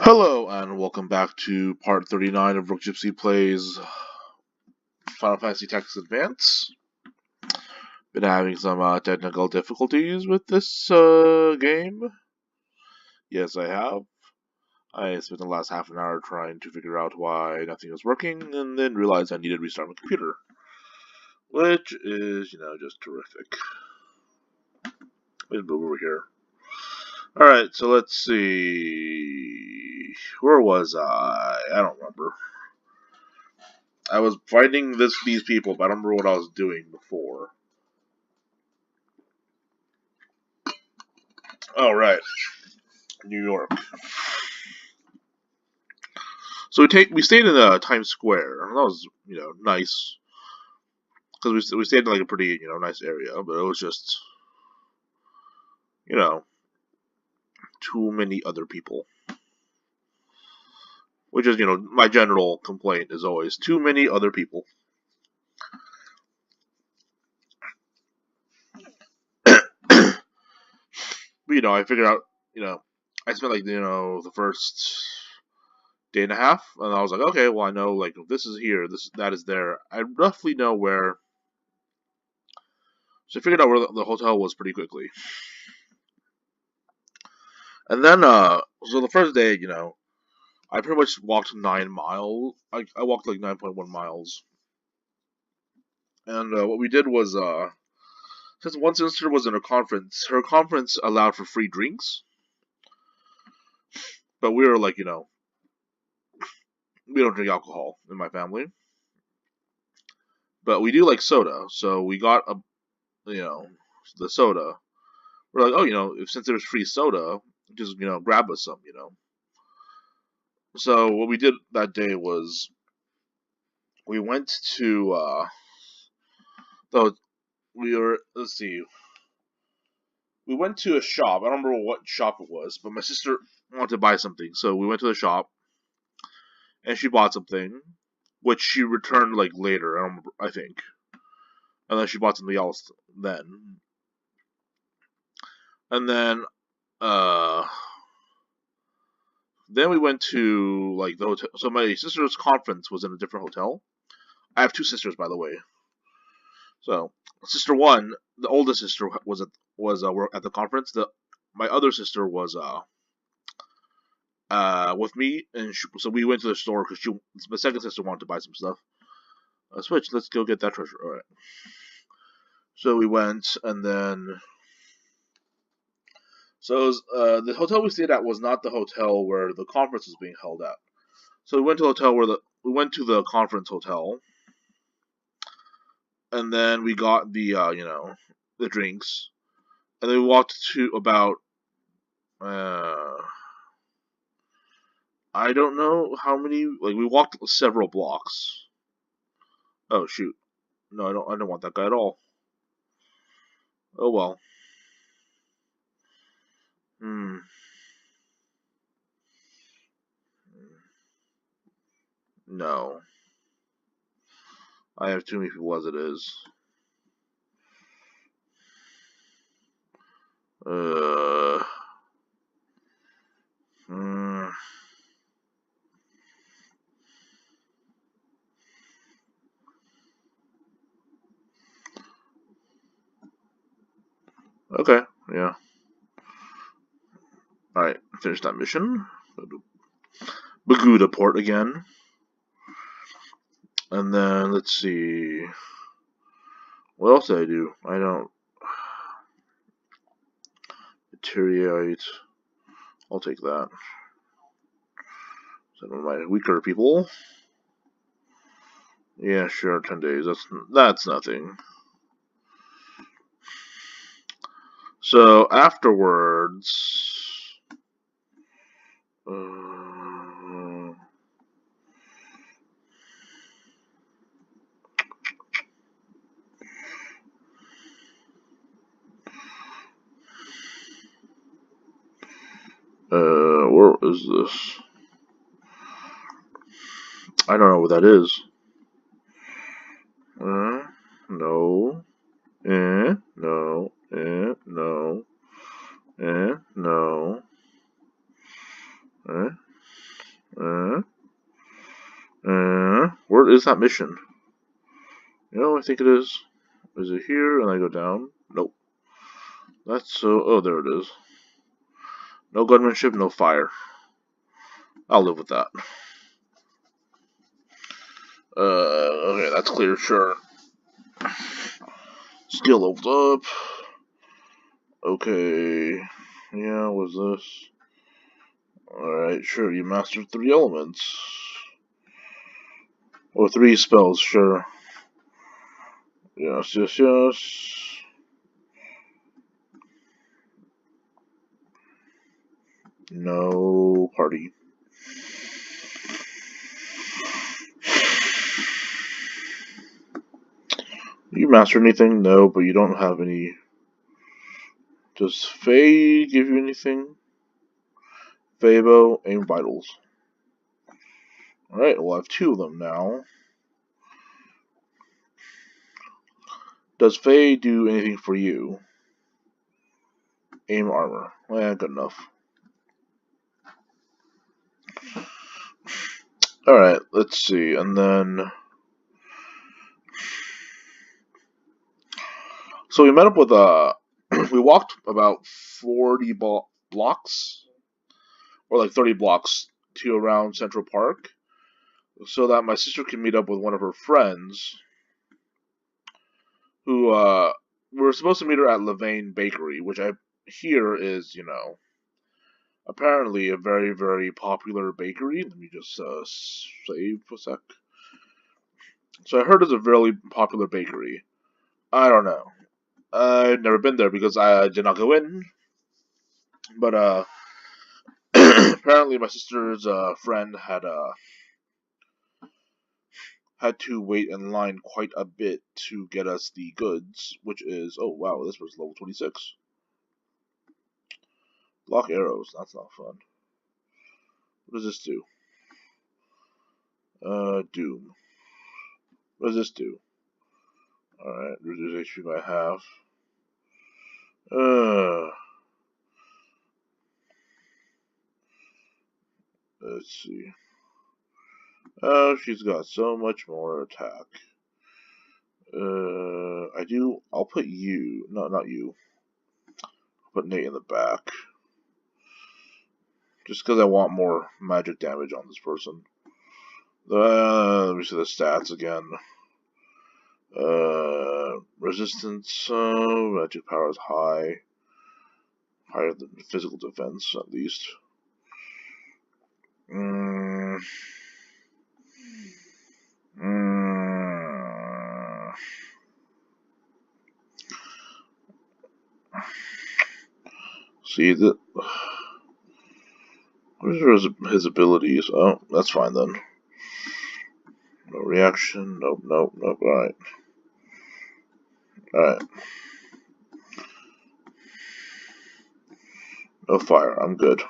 Hello and welcome back to part 39 of RookGypsy Plays Final Fantasy Tactics Advance. Been having some technical difficulties with this game. Yes, I have. I spent the last half an hour trying to figure out why nothing was working, and then realized I needed to restart my computer. Which is, just terrific. Let's move over here. Alright, so let's see. Where was I? I don't remember. I was fighting these people, but I don't remember what I was doing before. Oh, right. New York. So we stayed in Times Square. And that was, nice. Because we stayed in like a pretty, nice area, but it was just, too many other people. Which is, my general complaint is always too many other people. But, I figured out, I spent like, the first day and a half, and I was like, okay, well, I know, like, if this is here, that is there. I roughly know where. So I figured out where the hotel was pretty quickly. And then, so the first day, I pretty much walked 9 miles. I walked like 9.1 miles. And what we did was, since one sister was in a conference, her conference allowed for free drinks. But we were like, we don't drink alcohol in my family. But we do like soda, so we got the soda. We're like, oh, since there's free soda, just, grab us some, So what we did that day was we went to, let's see, we went to a shop. I don't remember what shop it was, but my sister wanted to buy something, so we went to the shop, and she bought something, which she returned like later. I think, and then she bought something else then, and then we went to like the hotel. So my sister's conference was in a different hotel. I have two sisters, by the way. So sister one, the oldest sister, was at the conference. My other sister was with me, and so we went to the store because my second sister wanted to buy some stuff. Switch, let's go get that treasure. All right. So we went, and then the hotel we stayed at was not the hotel where the conference was being held at. So we went to the hotel we went to the conference hotel, and then we got the the drinks, and then we walked to about I don't know how many. Like we walked several blocks. Oh shoot! No, I don't want that guy at all. Oh well. No. I have too many people as it is. Okay, yeah. Alright, finish that mission. Baguda port again. And then, let's see. What else did I do? I don't. Deteriorate. I'll take that. Some of my weaker people. Yeah, sure, 10 days. That's nothing. So, afterwards. Where is this? I don't know what that is. No. No. No. No. Where is that mission? You know, I think it is. Is it here? And I go down? Nope. That's so. Oh, there it is. No gunmanship, no fire. I'll live with that. Okay, that's clear, sure. Skill leveled up. Okay. Yeah, what's this? Alright, sure, you mastered 3 elements. Or 3 spells, sure. Yes, yes, yes. No party. You master anything? No, but you don't have any. Does Faye give you anything? Fabo, aim vitals. Alright, we'll have 2 of them now. Does Faye do anything for you? Aim armor. Well, good enough. Alright, let's see, and then... So we met up with, we walked about 40 blocks, or like 30 blocks, to around Central Park, so that my sister can meet up with one of her friends, who, we were supposed to meet her at Levain Bakery, which I hear is, you know, apparently a very, very popular bakery. Let me just, save for a sec. So I heard it's a very popular bakery. I don't know. I've never been there because I did not go in. But apparently my sister's friend had to wait in line quite a bit to get us the goods, which is, oh wow, this was level 26. Block arrows, that's not fun. What does this do? Doom. What does this do? Alright, reduce HP by half. Let's see. Oh, she's got so much more attack. I'll put you. No, not you. I'll put Nate in the back. Just because I want more magic damage on this person. Let me see the stats again. Resistance, magic power is high. Higher than physical defense, at least. See, what are his abilities? Oh, that's fine then. No reaction. Nope, nope, nope. Alright. Alright. No fire. I'm good.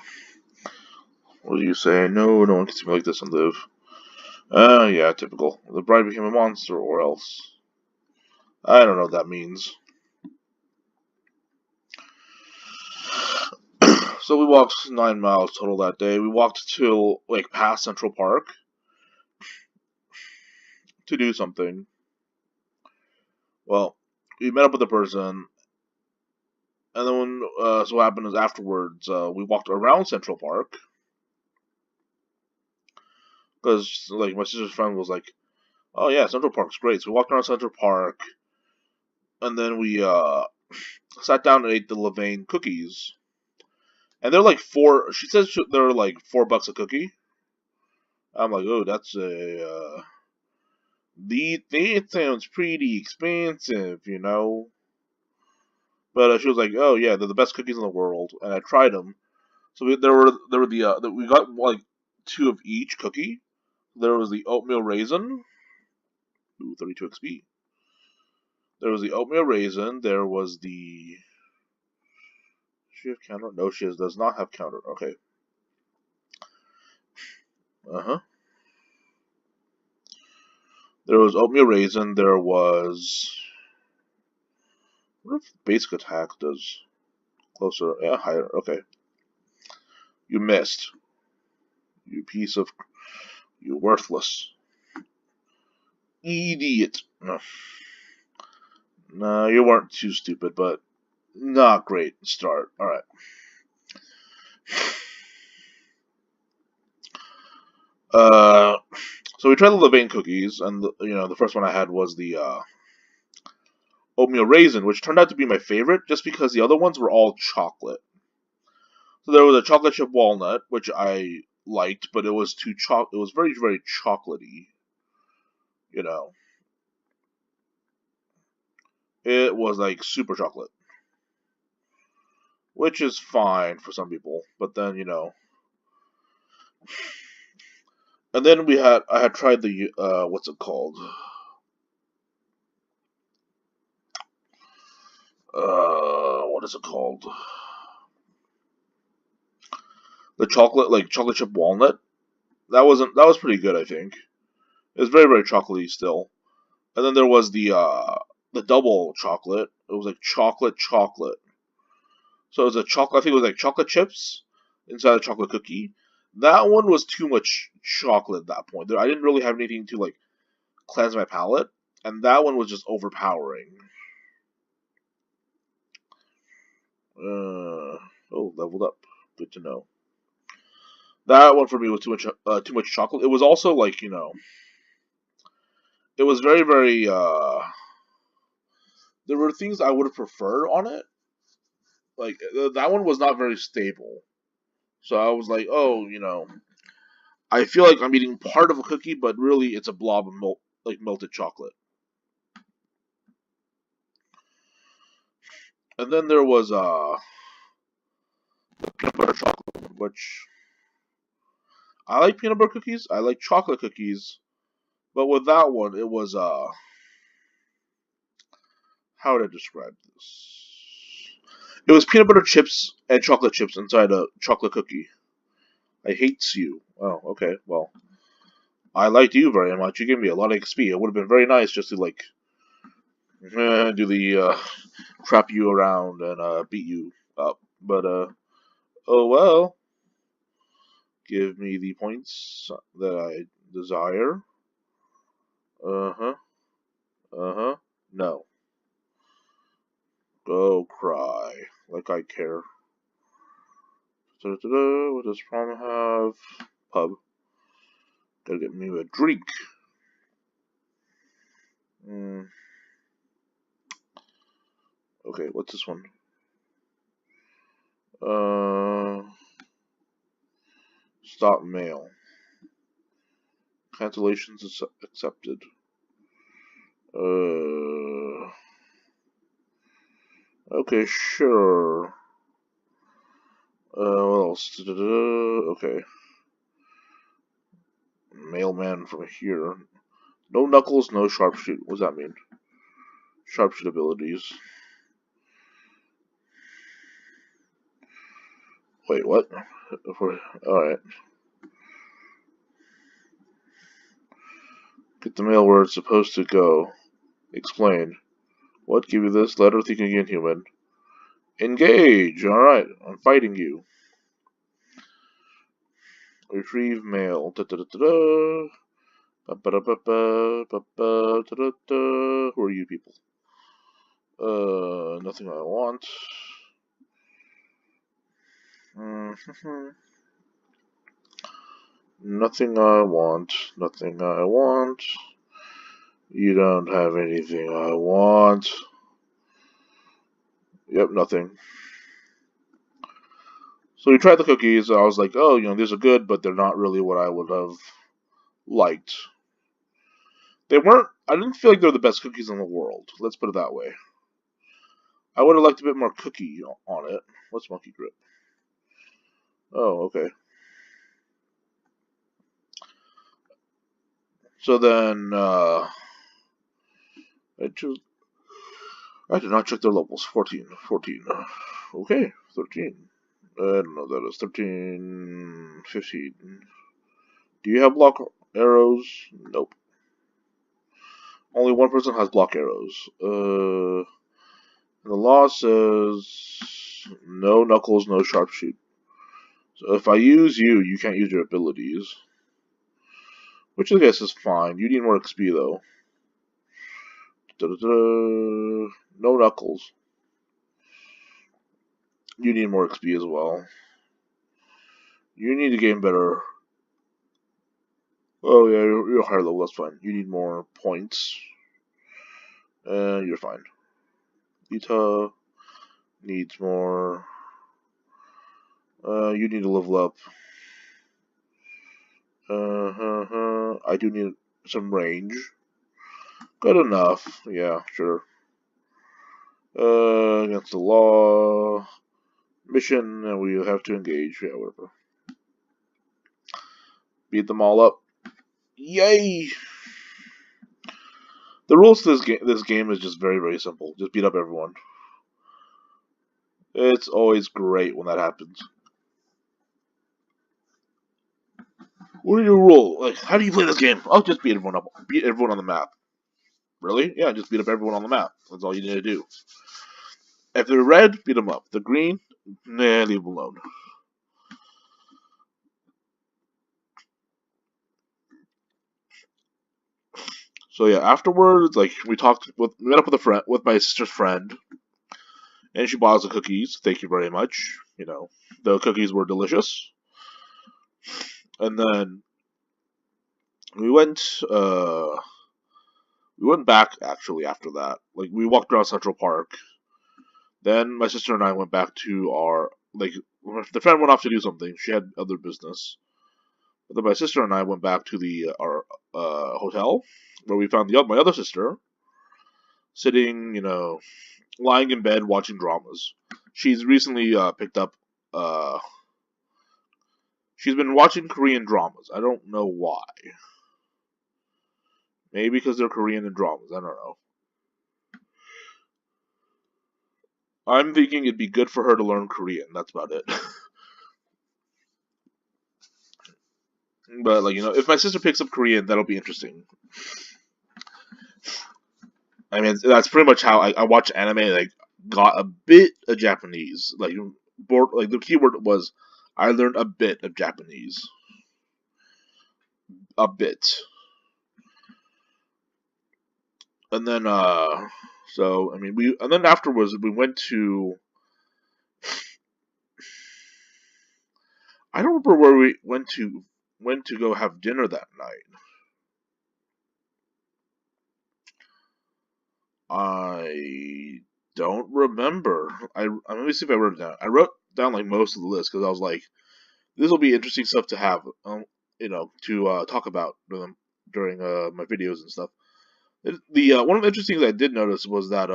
What do you say? No, no one can see me like this and live. Yeah, typical. The bride became a monster, or else. I don't know what that means. So we walked 9 miles total that day. We walked till, like, past Central Park to do something. Well, we met up with a person, and then when, so what happened is afterwards, we walked around Central Park, because, like, my sister's friend was like, oh yeah, Central Park's great. So we walked around Central Park, and then we, sat down and ate the Levain cookies. And they're like she says they're like $4 a cookie. I'm like, oh, that's it sounds pretty expensive, you know. But she was like, oh yeah, they're the best cookies in the world, and I tried them. So we got like 2 of each cookie. There was the oatmeal raisin, 32 XP. There was the oatmeal raisin. There was the. Does she have counter? No, does not have counter. Okay. There was oatmeal raisin. There was. What if basic attack does closer? Yeah, higher. Okay. You missed. You piece of... You worthless. Idiot. No. No, you weren't too stupid, but not great start. Alright. So we tried the Levain cookies, and the first one I had was the oatmeal raisin, which turned out to be my favorite, just because the other ones were all chocolate. So there was a chocolate chip walnut, which I liked, but it was It was very, very chocolatey. It was like super chocolate, which is fine for some people. But then and then I had tried the what's it called? What is it called? The chocolate chip walnut. That was pretty good, I think. It was very, very chocolatey still. And then there was the double chocolate. It was like chocolate. So it was a chocolate. I think it was like chocolate chips inside a chocolate cookie. That one was too much chocolate at that point. I didn't really have anything to like cleanse my palate, and that one was just overpowering. Oh, leveled up. Good to know. That one for me was too much chocolate. It was also like it was very, very. There were things I would have preferred on it. Like that one was not very stable. So I was like, oh, I feel like I'm eating part of a cookie, but really it's a blob of melted chocolate. And then there was peanut butter chocolate, which I like peanut butter cookies. I like chocolate cookies, but with that one, it was how would I describe this? It was peanut butter chips and chocolate chips inside a chocolate cookie. I hate you. Oh, okay. Well, I liked you very much. You gave me a lot of XP. It would have been very nice just to like do the trap you around and beat you up. But oh well. Give me the points that I desire. Uh-huh. Uh-huh. No. Go cry. Like I care. What does prom have? Pub. Gotta get me a drink. Okay, what's this one? Stop mail. Cancellations accepted. Okay, sure. What else? Okay. Mailman from here. No knuckles, no sharpshoot. What does that mean? Sharpshoot abilities. Wait, what? Alright. Get the mail where it's supposed to go. Explain. What? Give you this? Letter thinking inhuman. Engage! Alright, I'm fighting you. Retrieve mail. Da da da da da. Who are you people? Nothing I want. Nothing I want. Nothing I want. You don't have anything I want. Yep, nothing. So we tried the cookies. I was like, oh, these are good, but they're not really what I would have liked. They weren't. I didn't feel like they're the best cookies in the world. Let's put it that way. I would have liked a bit more cookie on it. What's monkey grip? Oh, okay. So then, I did not check their levels. 14. Okay, 13. I don't know that is 13, 15. Do you have block arrows? Nope. Only one person has block arrows. The law says no knuckles, no sharpshoot. So if I use you, you can't use your abilities. Which I guess is fine. You need more XP though. No Knuckles. You need more XP as well. You need to gain better. Oh yeah, you're higher level, that's fine. You need more points. You're fine. Ita needs more. You need to level up. I do need some range. Good enough. Yeah, sure. Against the law. Mission, and we have to engage. Yeah, whatever. Beat them all up. Yay! The rules to this game is just very, very simple. Just beat up everyone. It's always great when that happens. What are your rules? Like, how do you play this game? Oh, just beat everyone up. Beat everyone on the map. Really? Yeah, just beat up everyone on the map. That's all you need to do. If they're red, beat them up. The green, nah, leave them alone. So yeah, afterwards, like we met up with a friend, with my sister's friend, and she bought us the cookies. Thank you very much. You know, the cookies were delicious. And then we went, we went back actually after that. Like we walked around Central Park. Then my sister and I went back to our the friend went off to do something. She had other business. But then my sister and I went back to the our hotel where we found my other sister sitting, lying in bed watching dramas. She's recently picked up. She's been watching Korean dramas. I don't know why. Maybe because they're Korean and dramas. I don't know. I'm thinking it'd be good for her to learn Korean. That's about it. But if my sister picks up Korean, that'll be interesting. I mean, that's pretty much how I watch anime. Like, got a bit of Japanese. The keyword was I learned a bit of Japanese. A bit. And then, so I mean, and then afterwards we went to. I don't remember where we went to go have dinner that night. I don't remember. Let me see if I wrote it down. I wrote down most of the list because I was like, this will be interesting stuff to have, to talk about during my videos and stuff. The one of the interesting things I did notice was that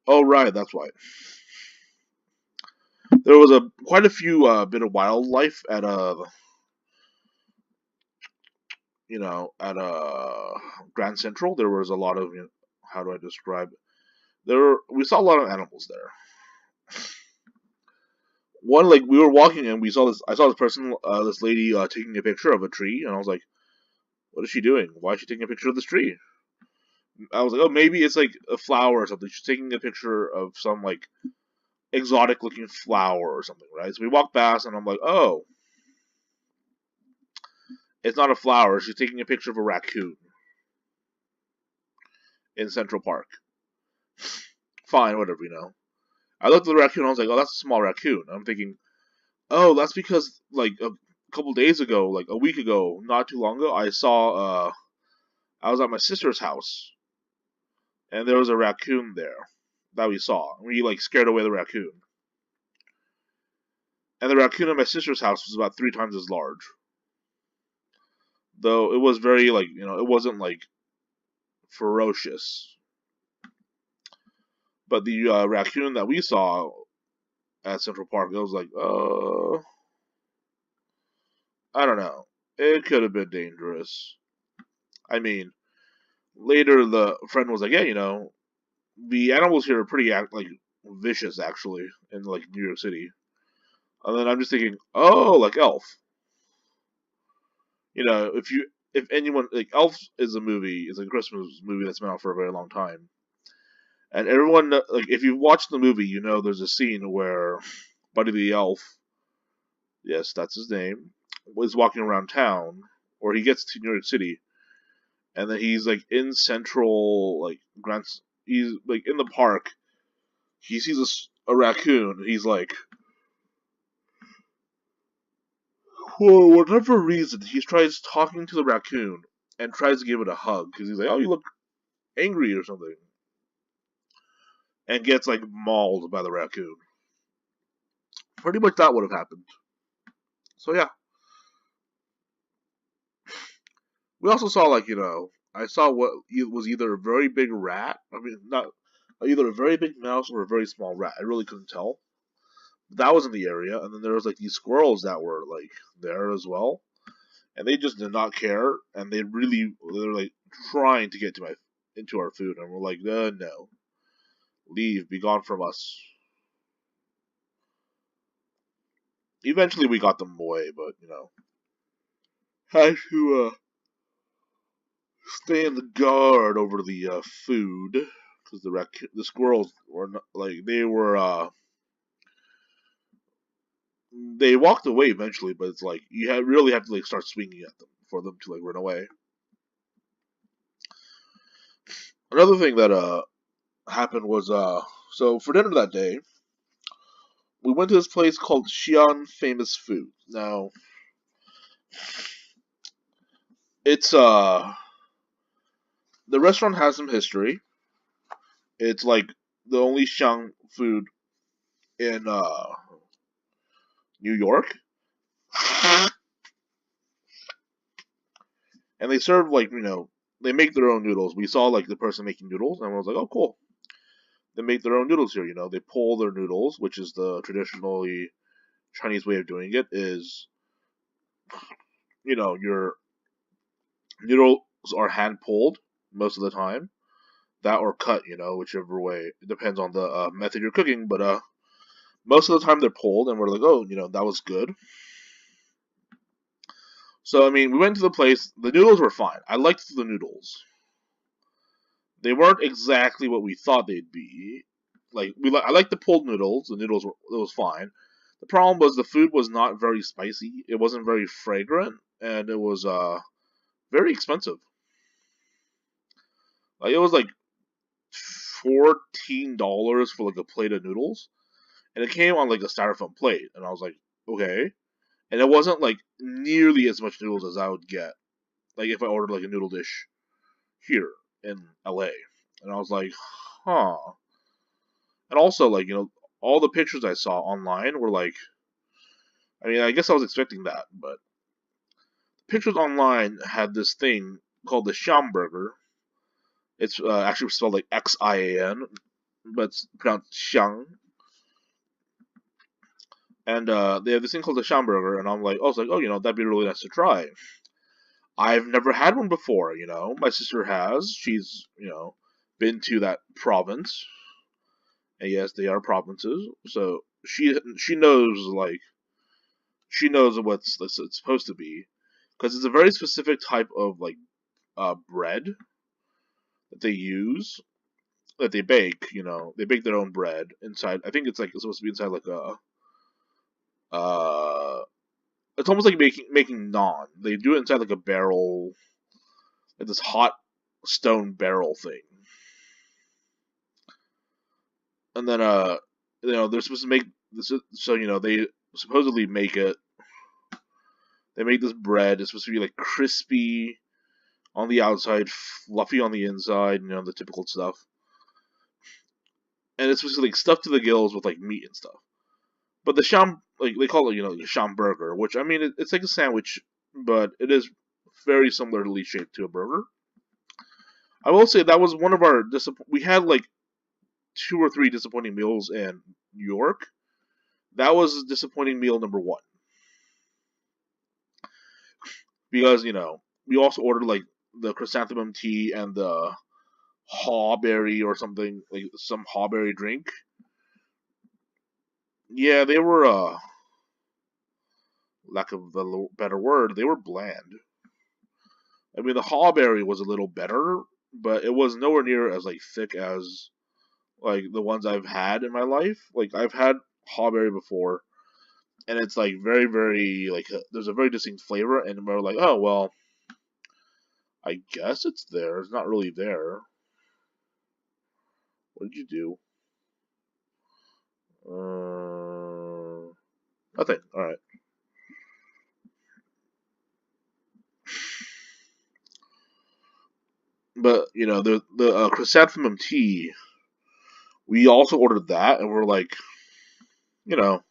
oh right, that's why there was quite a few bit of wildlife at Grand Central. There was a lot of how do I describe we saw a lot of animals there. One, we were walking and we saw this. I saw this person, this lady, taking a picture of a tree, and I was like, "What is she doing? Why is she taking a picture of this tree?" I was like, "Oh, maybe it's a flower or something. She's taking a picture of some exotic looking flower or something, right?" So we walked past, and I'm like, "Oh, it's not a flower. She's taking a picture of a raccoon in Central Park." Fine, whatever, I looked at the raccoon. I was like, "Oh, that's a small raccoon." I'm thinking, "Oh, that's because a couple days ago, a week ago, not too long ago, I saw I was at my sister's house, and there was a raccoon there that we saw. We scared away the raccoon, and the raccoon at my sister's house was about 3 times as large. Though it was very it wasn't ferocious. But the raccoon that we saw at Central Park, it was I don't know. It could have been dangerous. I mean, later the friend was like, "Yeah, the animals here are pretty vicious actually in New York City." And then I'm just thinking, "Oh, Elf." If anyone Elf is a movie, it's a Christmas movie that's been out for a very long time. And everyone if you watch the movie, there's a scene where Buddy the Elf, yes, that's his name, was walking around town, or he gets to New York City, and then he's like in central, like Grants. He's like in the park. He sees a raccoon. He's like, for whatever reason, he tries talking to the raccoon and tries to give it a hug because he's like, "Oh, you look angry or something," and gets like mauled by the raccoon. Pretty much that would have happened. So yeah, we also saw like I saw what was either a very big rat. I mean, not either a very big mouse or a very small rat. I really couldn't tell. That was in the area, and then there was like these squirrels that were like there as well, and they just did not care, and they're like trying to get to my into our food, and we're like, no, leave, be gone from us. Eventually, we got them away, but had to stay in the guard over the food because the squirrels were not, like they walked away eventually, but it's like really have to like start swinging at them for them to like run away. Another thing that happened was so for dinner that day we went to this place called Xi'an Famous Food. Now it's the restaurant has some history. It's like the only Xi'an food in New York, and they serve like they make their own noodles. We saw like the person making noodles, and I was like, oh cool. They make their own noodles here. They pull their noodles, which is the traditionally Chinese way of doing it. Is your noodles are hand pulled most of the time, that or cut. Whichever way it depends on the method you're cooking. But most of the time they're pulled, and we're like, oh, that was good. So I mean, we went to the place. The noodles were fine. I liked the noodles. They weren't exactly what we thought they'd be. I liked the pulled noodles. The noodles were it was fine. The problem was the food was not very spicy. It wasn't very fragrant, and it was very expensive. Like it was like $14 for like a plate of noodles, and it came on like a styrofoam plate, and I was like, okay. And it wasn't like nearly as much noodles as I would get, like if I ordered like a noodle dish here in LA. And I was like, huh. And also like all the pictures I saw online were like, I mean, I guess I was expecting that, but the pictures online had this thing called the Schamburger. It's actually spelled like Xian, but it's pronounced Xiang. And they have this thing called the Schamburger, and I was like, oh, that'd be really nice to try. I've never had one before, My sister has. She's, been to that province. And yes, they are provinces. So she knows what's it's supposed to be, because it's a very specific type of like bread that they use, that they bake. They bake their own bread inside. I think it's supposed to be inside like a it's almost like making naan. They do it inside like a barrel, like this hot stone barrel thing, and then they're supposed to make this. So they supposedly make it. They make this bread. It's supposed to be like crispy on the outside, fluffy on the inside. The typical stuff. And it's supposed to be like stuffed to the gills with like meat and stuff. But the sham, like they call it, the sham burger, which I mean, it's like a sandwich, but it is very similarly shaped to a burger. I will say that was one of our we had like 2 or 3 disappointing meals in New York. That was disappointing meal number 1, because we also ordered like the chrysanthemum tea and the hawberry or something, like some hawberry drink. Yeah, they were lack of a better word, they were bland. I mean, the hawberry was a little better, but it was nowhere near as like thick as like the ones I've had in my life. Like I've had hawberry before, and it's like very, very like there's a very distinct flavor, and we're like, oh well, I guess it's there. It's not really there. What did you do? Nothing. All right. But you know the chrysanthemum tea. We also ordered that, and we're like, you know,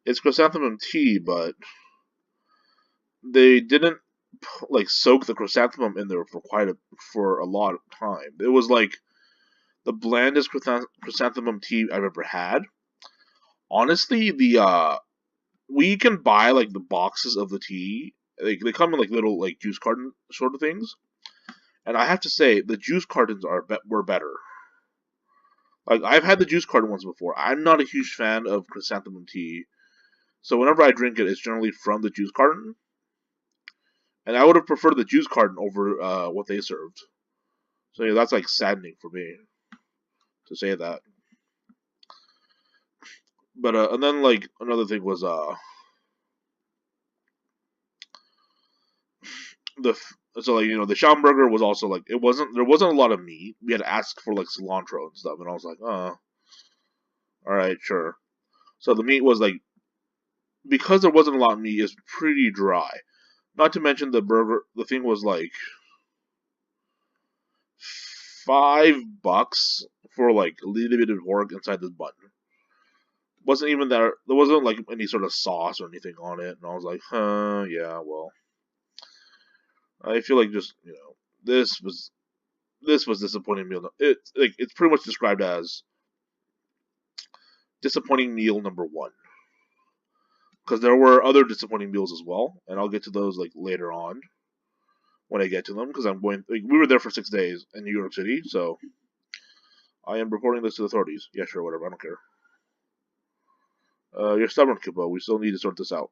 it's chrysanthemum tea, but they didn't like soak the chrysanthemum in there for a lot of time. It was like the blandest chrysanthemum tea I've ever had. Honestly, the we can buy like the boxes of the tea. They come in like little like juice carton sort of things, and I have to say the juice cartons were better. Like I've had the juice carton ones before. I'm not a huge fan of chrysanthemum tea, so whenever I drink it, it's generally from the juice carton. And I would have preferred the juice carton over what they served. So yeah, that's like saddening for me to say that. But and then like another thing was the so like the Schaumburger was also like there wasn't a lot of meat. We had to ask for like cilantro and stuff, and I was like, all right, sure. So the meat was like because there wasn't a lot of meat, it's pretty dry. Not to mention the burger. The thing was like $5 for like a little bit of pork inside this bun. Wasn't even there wasn't like any sort of sauce or anything on it, and I was like, yeah, well, I feel like just this was disappointing meal. It's pretty much described as disappointing meal number one because there were other disappointing meals as well, and I'll get to those like later on when I get to them because I'm going. Like, we were there for 6 days in New York City, so I am reporting this to the authorities. Yeah, sure, whatever, I don't care. You're stubborn, Kippo. We still need to sort this out.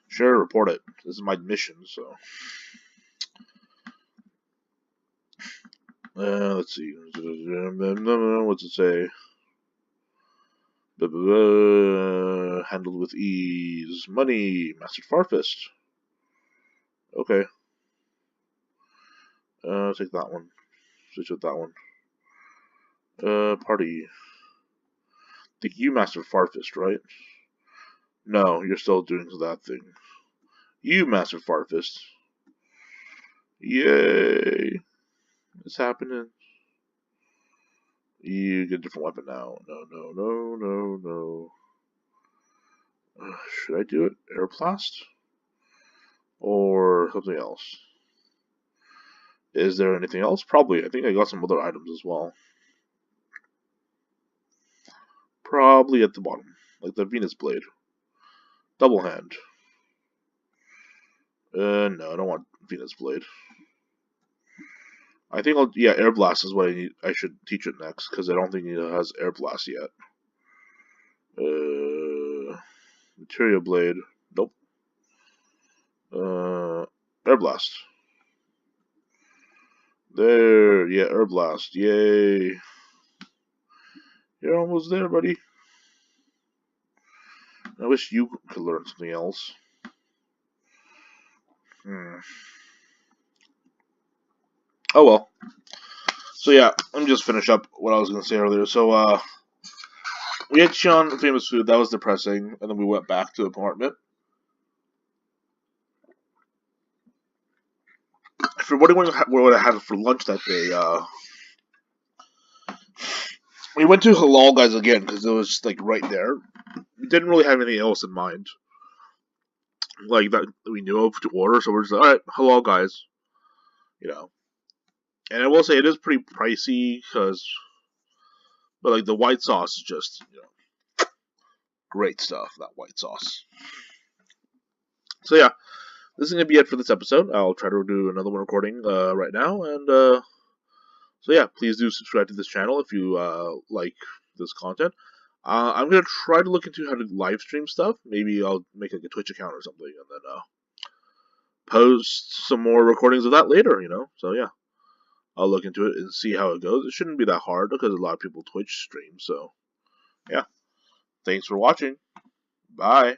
Sure, report it. This is my mission, so. Let's see. What's it say? Handled with ease. Money. Master Farfist. Okay. Take that one. Switch with that one. Party. I think you Master Farfist, right? No, you're still doing that thing. You Master Farfist. Yay. It's happening. You get a different weapon now. No. Should I do it? Airblast? Or something else? Is there anything else? Probably. I think I got some other items as well. Probably at the bottom. Like the Venus Blade. Double hand. No, I don't want Venus Blade. I think Air Blast is what I need. I should teach it next, because I don't think it has Air Blast yet. Material Blade. Nope. Air Blast. There, yeah, Air Blast. Yay. You're almost there, buddy. I wish you could learn something else. Oh well. So yeah, let me just finish up what I was going to say earlier. So, we had Sean Famous Food. That was depressing. And then we went back to the apartment. If you're wondering what I had for lunch that day, we went to Halal Guys again because it was just, like right there. We didn't really have anything else in mind, like that we knew of to order. So we're just like, all right, Halal Guys, And I will say it is pretty pricey but like the white sauce is just great stuff. That white sauce. So yeah, this is gonna be it for this episode. I'll try to do another one recording right now, and so yeah, please do subscribe to this channel if you like this content. I'm gonna try to look into how to live stream stuff. Maybe I'll make like a Twitch account or something, and then post some more recordings of that later. So yeah, I'll look into it and see how it goes. It shouldn't be that hard because a lot of people Twitch stream. So yeah. Thanks for watching. Bye.